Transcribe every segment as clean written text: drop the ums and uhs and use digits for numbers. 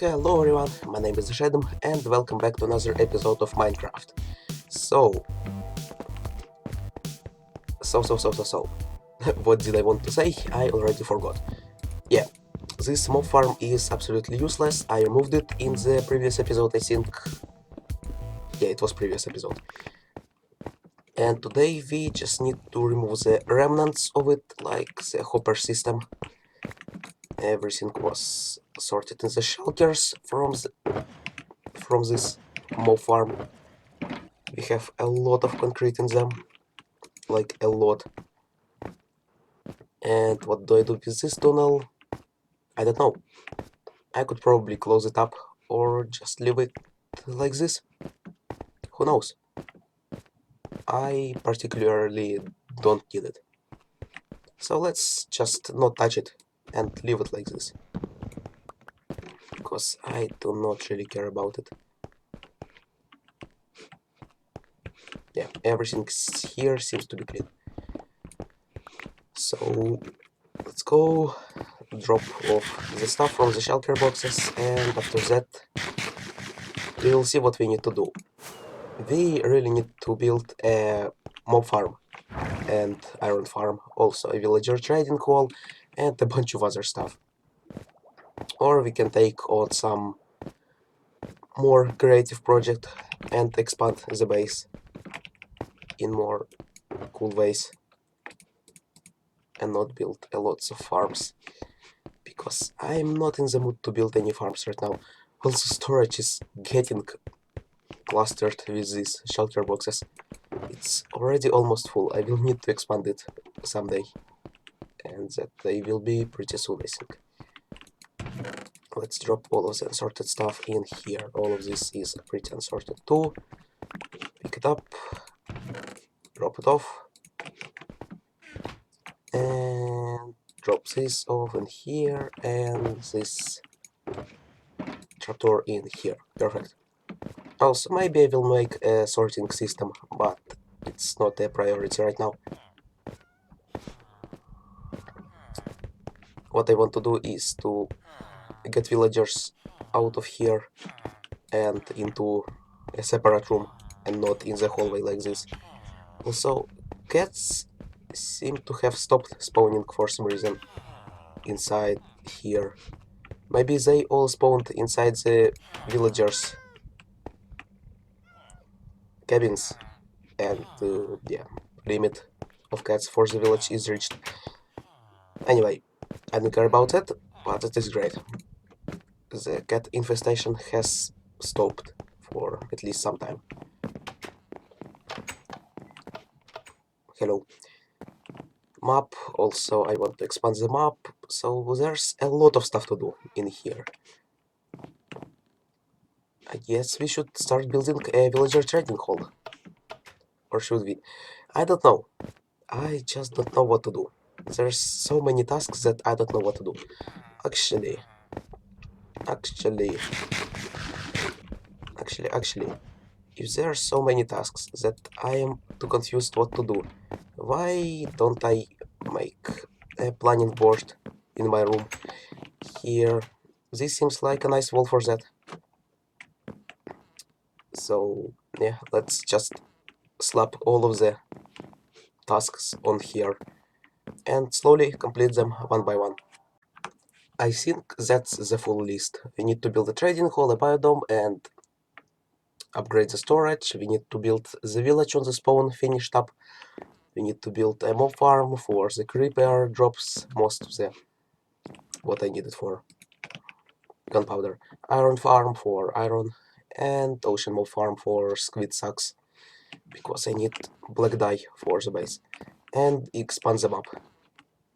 Hello everyone, my name is Shedem and welcome back to another episode of Minecraft. So, so, what did I want to say? I already forgot. Yeah, this mob farm is absolutely useless. I removed it in the previous episode, I think. Yeah, it was previous episode. And today we just need to remove the remnants of it, like the hopper system. Everything was sorted in the shelters from this mob farm. We have a lot of concrete in them, like a lot. And what do I do with this tunnel? I don't know. I could probably close it up or just leave it like this. Who knows? I particularly don't need it. So let's just not touch it and leave it like this. Because I do not really care about it. Yeah, everything here seems to be clean. So let's go drop off the stuff from the shelter boxes, and after that we will see what we need to do. We really need to build a mob farm and iron farm, also a villager trading hall, and a bunch of other stuff. Or we can take on some more creative project and expand the base in more cool ways and not build a lots of farms, because I'm not in the mood to build any farms right now. Also, storage is getting clustered with these shelter boxes. It's already almost full. I will need to expand it someday, and that day will be pretty soon, I think. Let's drop all of the unsorted stuff in here. All of this is pretty unsorted too. Pick it up, drop it off, and drop this off in here, and this trapdoor in here. Perfect. Also, maybe I will make a sorting system, but it's not a priority right now. What I want to do is to get villagers out of here and into a separate room and not in the hallway like this. Also, cats seem to have stopped spawning for some reason inside here. Maybe they all spawned inside the villagers' cabins, and yeah, limit of cats for the village is reached. Anyway, I don't care about that, but it is great. The cat infestation has stopped for at least some time. Hello. Map, also I want to expand the map, so there's a lot of stuff to do in here. I guess we should start building a villager trading hall. Or should we? I don't know. I just don't know what to do. There's so many tasks that I don't know what to do. Actually, actually, actually, if there are so many tasks that I am too confused what to do, why don't I make a planning board in my room here? This seems like a nice wall for that. So yeah, let's just slap all of the tasks on here and slowly complete them one by one. I think that's the full list. We need to build a trading hall, a biodome, and upgrade the storage. We need to build the village on the spawn finished up. We need to build a mob farm for the creeper drops, most of the what I need it for. Gunpowder. Iron farm for iron, and ocean mob farm for squid sacks, because I need black dye for the base. And expand the map,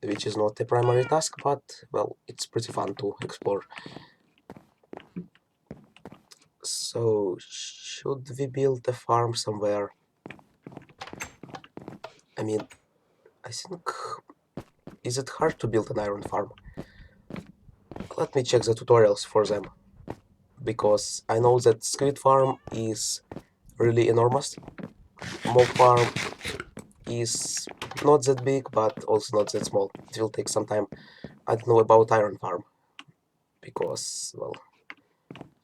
which is not a primary task, but well, it's pretty fun to explore. So, should we build a farm somewhere? I mean, I think... Is it hard to build an iron farm? Let me check the tutorials for them, because I know that squid farm is really enormous. Mob farm is not that big, but also not that small. It will take some time. I don't know about iron farm, because, well,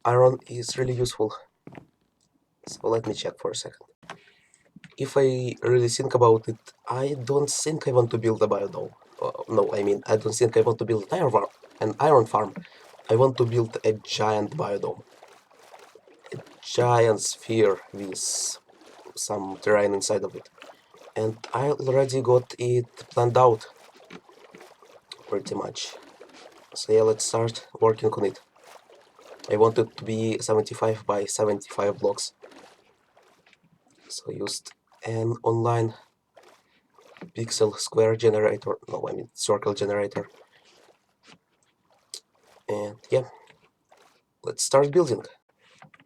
iron is really useful. So let me check for a second. If I really think about it, I don't think I want to build a biodome. No, I mean, I don't think I want to build an iron farm. I want to build a giant biodome. A giant sphere with some terrain inside of it. And I already got it planned out, pretty much. So yeah, let's start working on it. I want it to be 75 by 75 blocks. So used an online pixel square generator, no, I mean circle generator. And yeah, let's start building.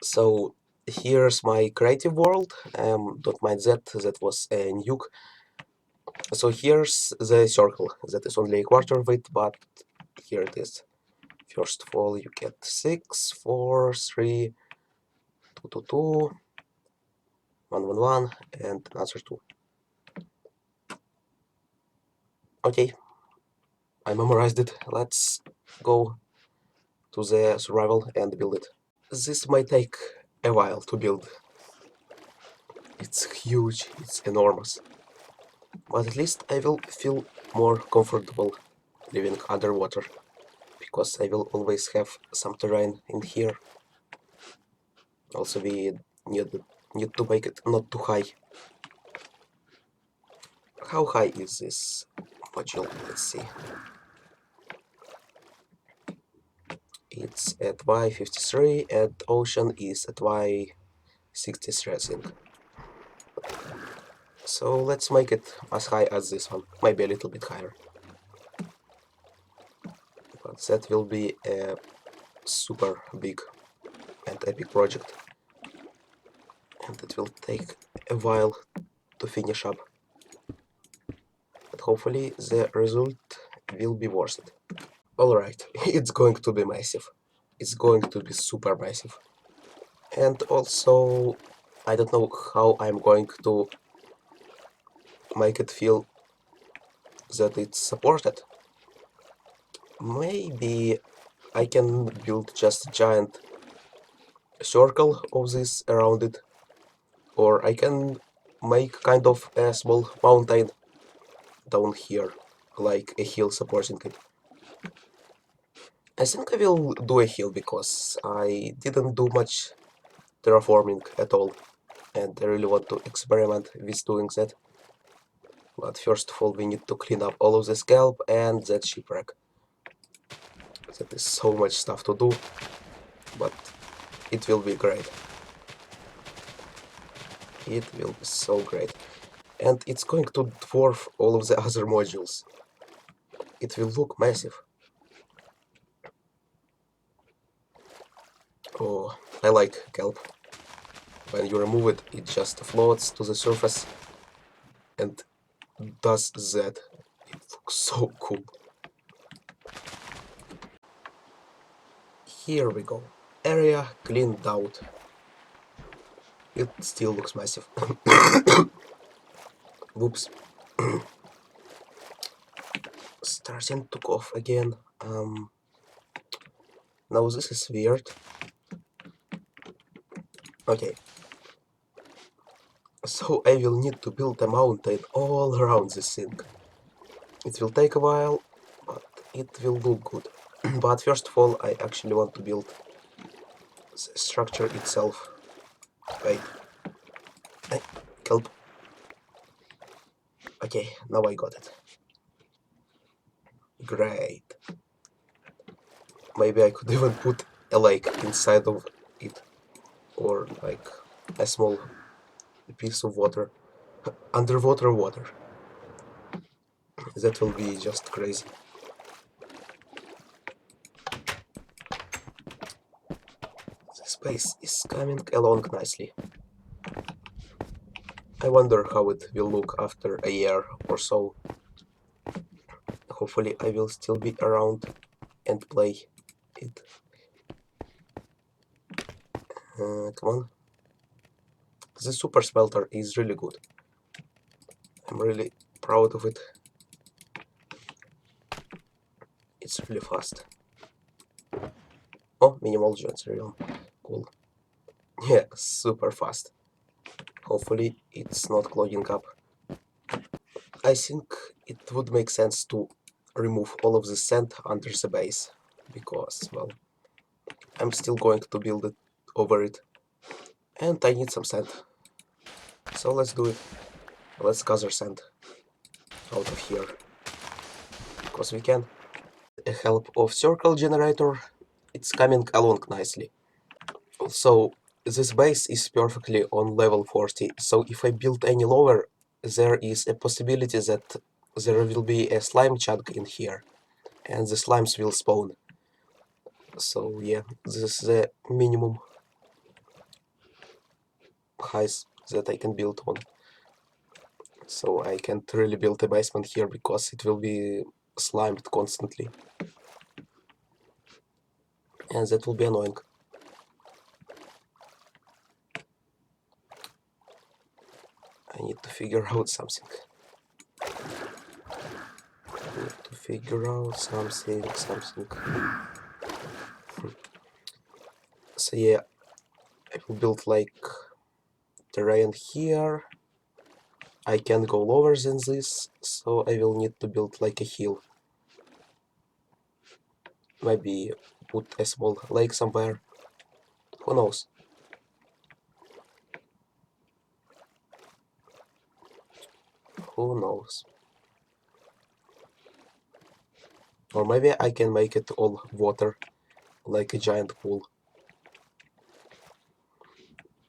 So here's my creative world. Don't mind that was a nuke. So here's the circle that is only a quarter of it, but here it is. First of all, you get 6, 4, 3, 2, 2, 2, 1, 1, 1, and another 2. Okay, I memorized it. Let's go to the survival and build it. This might take a while to build. It's huge, it's enormous. But at least I will feel more comfortable living underwater, because I will always have some terrain in here. Also, we need to make it not too high. How high is this module? Let's see. It's at Y53 and ocean is at Y63, I think. So let's make it as high as this one, maybe a little bit higher. But that will be a super big and epic project. And it will take a while to finish up. But hopefully the result will be worth it. Alright, it's going to be massive. It's going to be super massive. And also, I don't know how I'm going to make it feel that it's supported. Maybe I can build just a giant circle of this around it, or I can make kind of a small mountain down here, like a hill supporting it. I think I will do a hill because I didn't do much terraforming at all, and I really want to experiment with doing that. But first of all, we need to clean up all of the scalp and that shipwreck. That is so much stuff to do, but it will be great. It will be so great. And it's going to dwarf all of the other modules. It will look massive. Oh, I like kelp. When you remove it, it just floats to the surface and does that. It looks so cool. Here we go. Area cleaned out. It still looks massive. Whoops. Starting to cough again. Now this is weird. Okay. So I will need to build a mountain all around this thing. It will take a while, but it will look good. But first of all, I actually want to build the structure itself. Wait. Kelp. Okay, now I got it. Great. Maybe I could even put a lake inside of it. Or like a small piece of water. Underwater water. That will be just crazy. The space is coming along nicely. I wonder how it will look after a year or so. Hopefully I will still be around and play it. Come on. The Super Smelter is really good. I'm really proud of it. It's really fast. Oh, minimal material. Cool. Yeah, super fast. Hopefully it's not clogging up. I think it would make sense to remove all of the sand under the base, because, well, I'm still going to build it over it, and I need some sand. So let's do it. Let's gather sand out of here, because we can. The help of circle generator, it's coming along nicely. Also, this base is perfectly on level 40, so if I build any lower, there is a possibility that there will be a slime chunk in here, and the slimes will spawn. So yeah, this is the minimum height that I can build on. So I can't really build a basement here because it will be slimed constantly, and that will be annoying. I need to figure out something. Something. So yeah, I will build like terrain here. I can't go lower than this, so I will need to build like a hill. Maybe put a small lake somewhere. Who knows? Who knows? Or maybe I can make it all water, like a giant pool.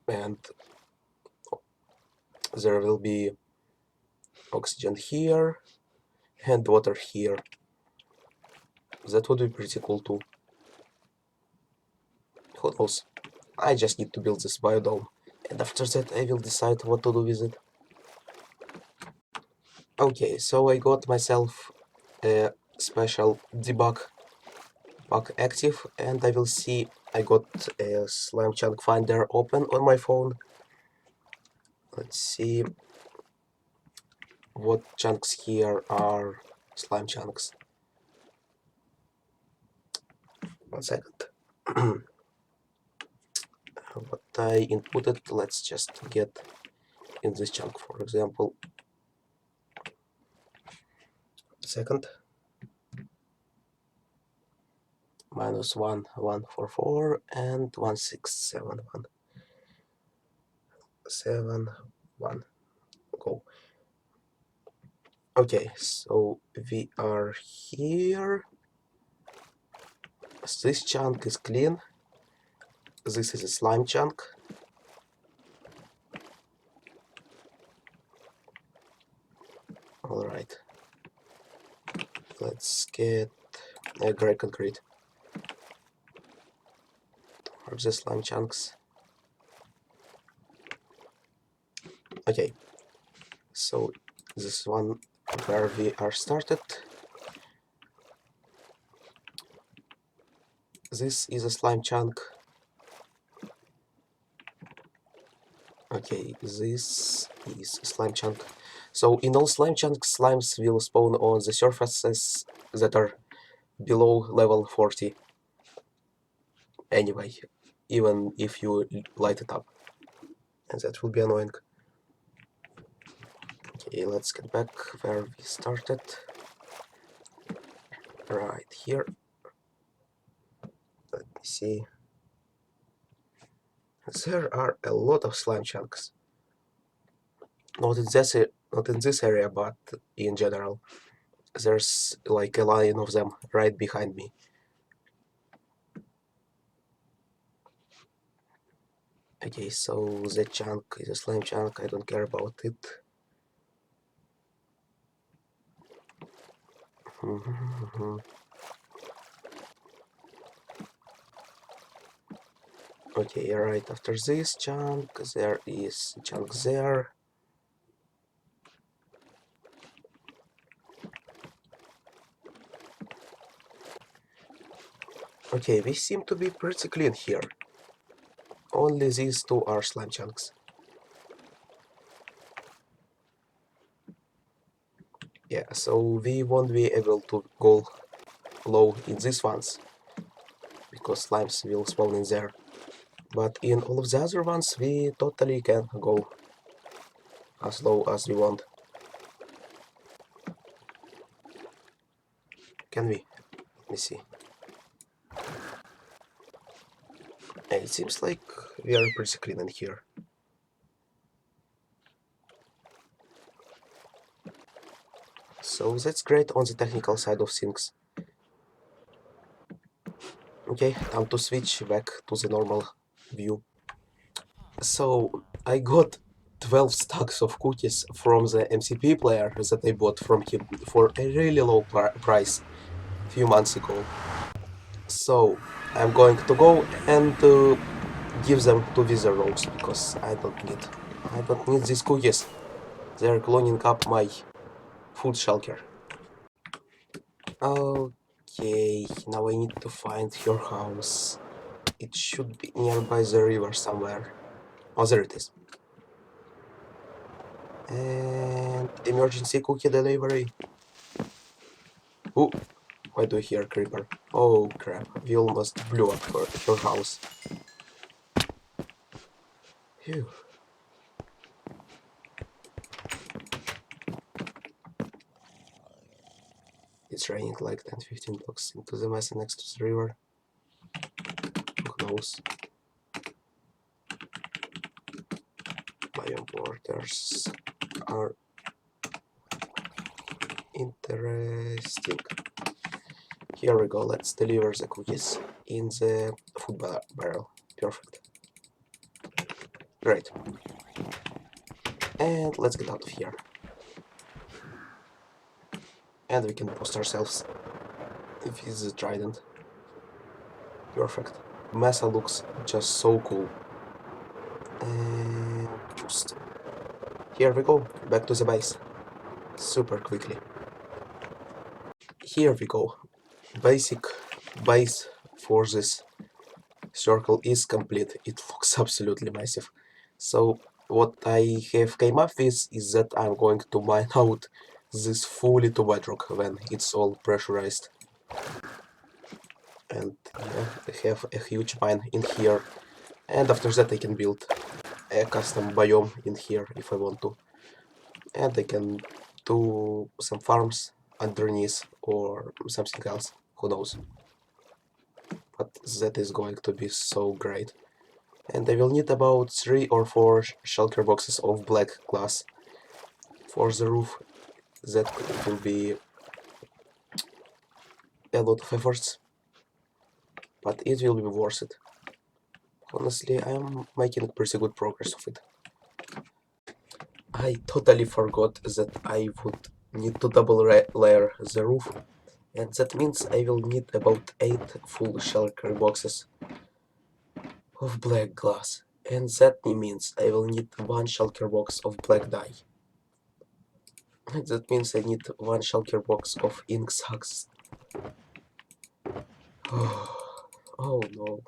And there will be oxygen here and water here. That would be pretty cool too. Who knows? I just need to build this biodome, and after that I will decide what to do with it. Okay, so I got myself a special debug bug active, and I will see I got a slime chunk finder open on my phone. Let's see what chunks here are slime chunks. 1 second. What I inputted, let's just get in this chunk, for example. Second. -1144 and 167171. Go. Okay, so we are here. This chunk is clean. This is a slime chunk. Alright. Let's get a gray concrete for the slime chunks. Okay. So this one where we are started. This is a slime chunk. Okay, this is a slime chunk. So in all slime chunks, slimes will spawn on the surfaces that are below level 40. Anyway, even if you light it up. And that will be annoying. Okay, let's get back where we started. Right here. Let me see. There are a lot of slime chunks. Not in this area, but in general. There's like a line of them right behind me. Okay, so the chunk is a slime chunk, I don't care about it. Okay, right after this chunk, there is a chunk there. Okay, we seem to be pretty clean here. Only these two are slime chunks. Yeah, so we won't be able to go low in these ones, because slimes will spawn in there. But in all of the other ones, we totally can go as low as we want. Can we? Let me see. It seems like we are pretty clean in here. So that's great on the technical side of things. Okay, time to switch back to the normal view. So I got 12 stacks of cookies from the MCP player that I bought from him for a really low price a few months ago. So I'm going to go and give them to Wither Rogues because I don't need these cookies. They're clogging up my food shulker. Okay, now I need to find your house. It should be nearby the river somewhere. Oh, there it is. And emergency cookie delivery. Ooh, why do I hear creeper? Oh crap, we almost blew up her house. Phew. It's raining like 10-15 blocks into the mesa next to the river. Who knows? Biome borders are interesting. Here we go, let's deliver the cookies in the food barrel. Perfect. Great. And let's get out of here. And we can post ourselves with the trident. Perfect. Mesa looks just so cool. And just here we go, back to the base. Super quickly. Here we go. Basic base for this circle is complete. It looks absolutely massive. So what I have came up with is that I'm going to mine out this fully to bedrock when it's all pressurized. And yeah, I have a huge mine in here. And after that I can build a custom biome in here if I want to. And I can do some farms underneath or something else. Who knows? But that is going to be so great. And I will need about 3 or 4 shulker boxes of black glass for the roof. That will be a lot of efforts, but it will be worth it. Honestly, I am making pretty good progress of it. I totally forgot that I would need to double layer the roof, and that means I will need about 8 full shulker boxes of black glass, and that means I will need 1 shulker box of black dye. That means I need 1 shulker box of ink sacks. Oh no,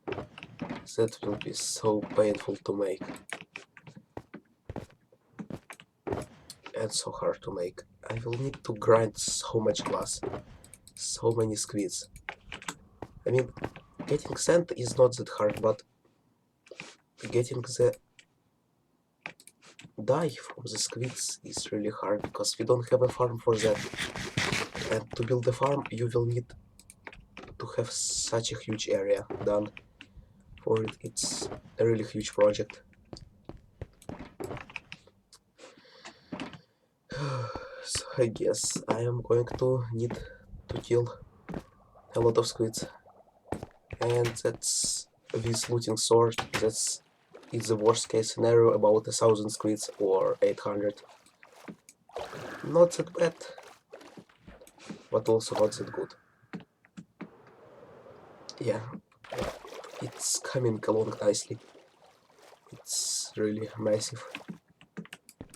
that will be so painful to make. And so hard to make. I will need to grind so much glass. So many squids. I mean, getting sand is not that hard, but getting the dye from the squids is really hard because we don't have a farm for that. And to build a farm, you will need to have such a huge area done for it. It's a really huge project. So I guess I am going to need to kill a lot of squids. And that's this looting sword. That's it's the worst case scenario, about 1,000 squids or 800. Not that bad, but also not that good. Yeah, it's coming along nicely. It's really massive.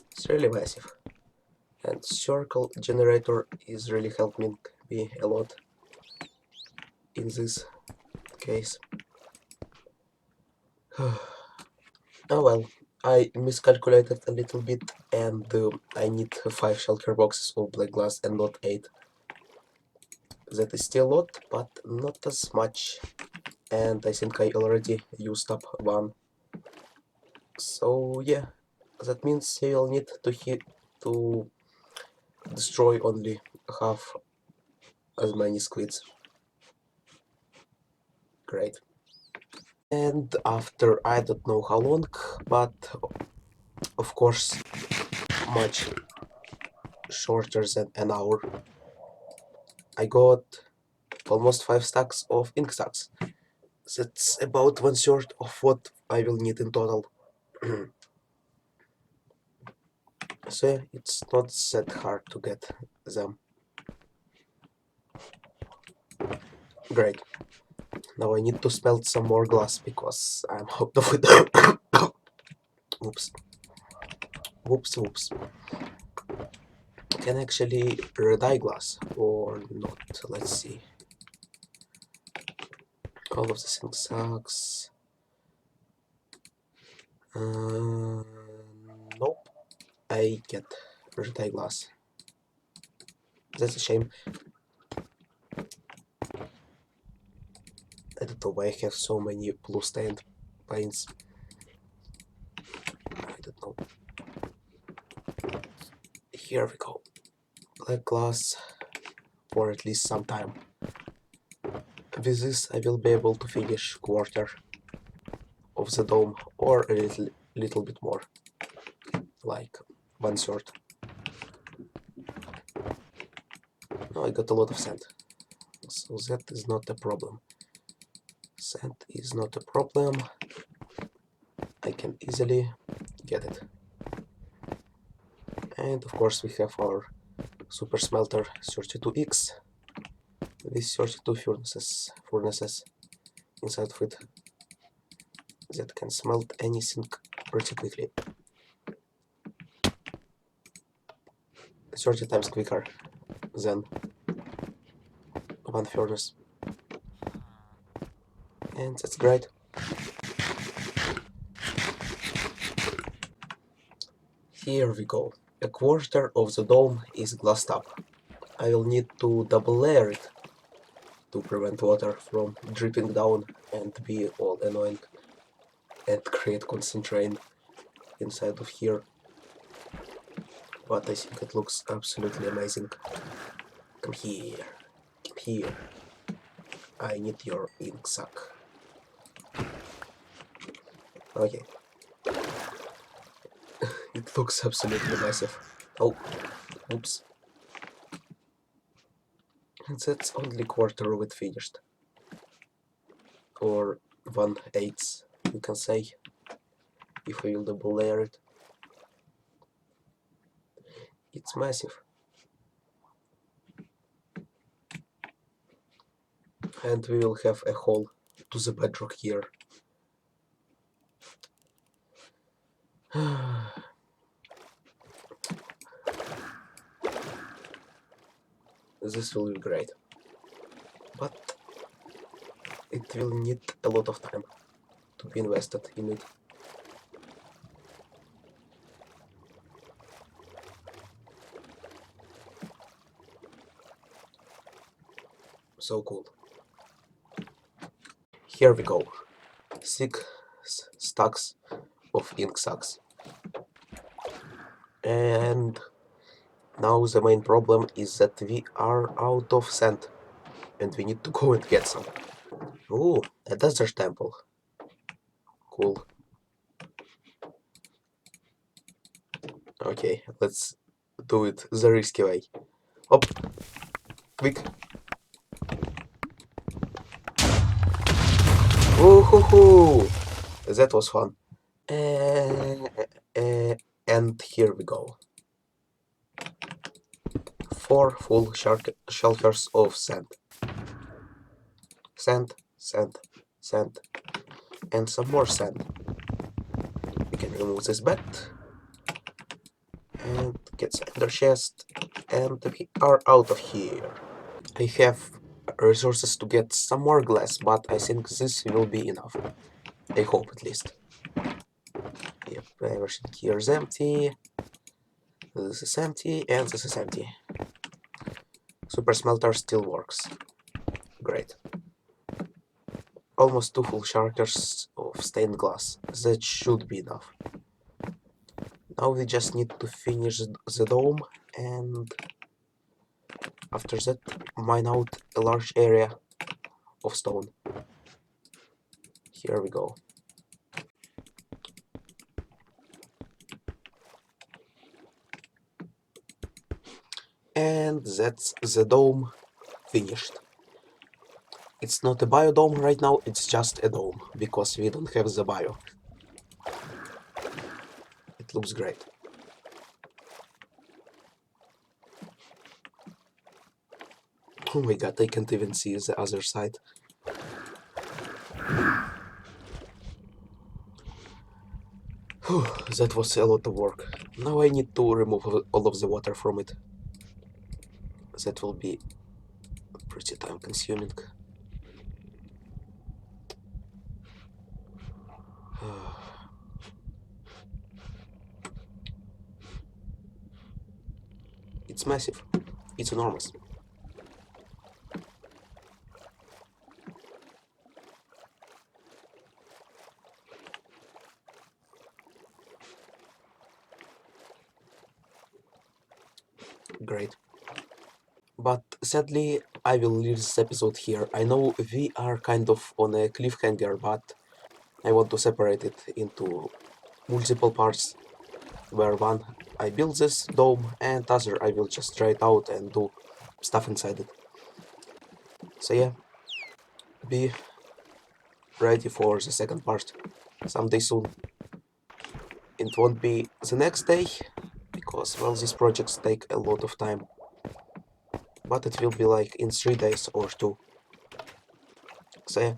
It's really massive. And circle generator is really helping me a lot in this case. Oh well, I miscalculated a little bit and I need 5 shulker boxes of black glass and not 8. That is still a lot, but not as much and I think I already used up one. So yeah, that means you'll need to destroy only half as many squids. Great. And after I don't know how long, but of course much shorter than an hour, I got almost 5 stacks of ink stacks. That's about 1/3 of what I will need in total. So yeah, it's not that hard to get them. Great. Now I need to smelt some more glass because I'm out of it. Oops. Whoops, whoops. Can I actually red-eye glass or not? Let's see. All of this thing sucks. Nope. I get red-eye glass. That's a shame. I don't know why I have so many blue stained paints. I don't know. Here we go. Black glass for at least some time. With this I will be able to finish quarter of the dome, or a little bit more, like 1/3. No, I got a lot of sand, so that is not a problem. Sand is not a problem. I can easily get it. And of course we have our super smelter 32X with 32 furnaces inside of it that can smelt anything pretty quickly. 30 times quicker than one furnace. And that's great. Here we go. A quarter of the dome is glassed up. I will need to double layer it to prevent water from dripping down and be all annoying and create constant rain inside of here. But I think it looks absolutely amazing. Come here. Come here. I need your ink sac. Okay. It looks absolutely massive. Oh, oops. And that's only quarter of it finished. Or 1/8, you can say, if I will double layer it. It's massive. And we will have a hole to the bedrock here. This will be great. But it will need a lot of time to be invested in it. So cool. Here we go. 6 stacks of ink sacs. And now the main problem is that we are out of sand. And we need to go and get some. Ooh, a desert temple. Cool. Okay, let's do it the risky way. Hop! Quick! Woohoo! That was fun. And here we go. 4 full shelters of sand. Sand, sand, sand, and some more sand. We can remove this bed and get the ender chest, and we are out of here. I have resources to get some more glass, but I think this will be enough. I hope at least. Yep, everything here is empty. This is empty, and this is empty. Super smelter still works. Great. almost 2 full characters of stained glass. That should be enough. Now we just need to finish the dome, and after that mine out a large area of stone. Here we go. And that's the dome finished. It's not a biodome right now, it's just a dome, because we don't have the bio. It looks great. Oh my god, I can't even see the other side. Whew, that was a lot of work. Now I need to remove all of the water from it. That will be pretty time consuming. It's massive. It's enormous. Great. But sadly, I will leave this episode here. I know we are kind of on a cliffhanger, but I want to separate it into multiple parts, where one I build this dome and other I will just try it out and do stuff inside it. So yeah, be ready for the second part someday soon. It won't be the next day, because well, these projects take a lot of time, but it will be like in 3 days or 2. So yeah,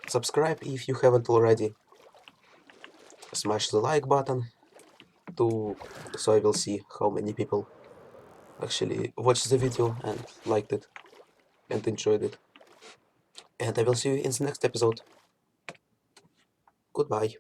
subscribe if you haven't already, smash the like button to so I will see how many people actually watched the video and liked it and enjoyed it. And I will see you in the next episode. Goodbye.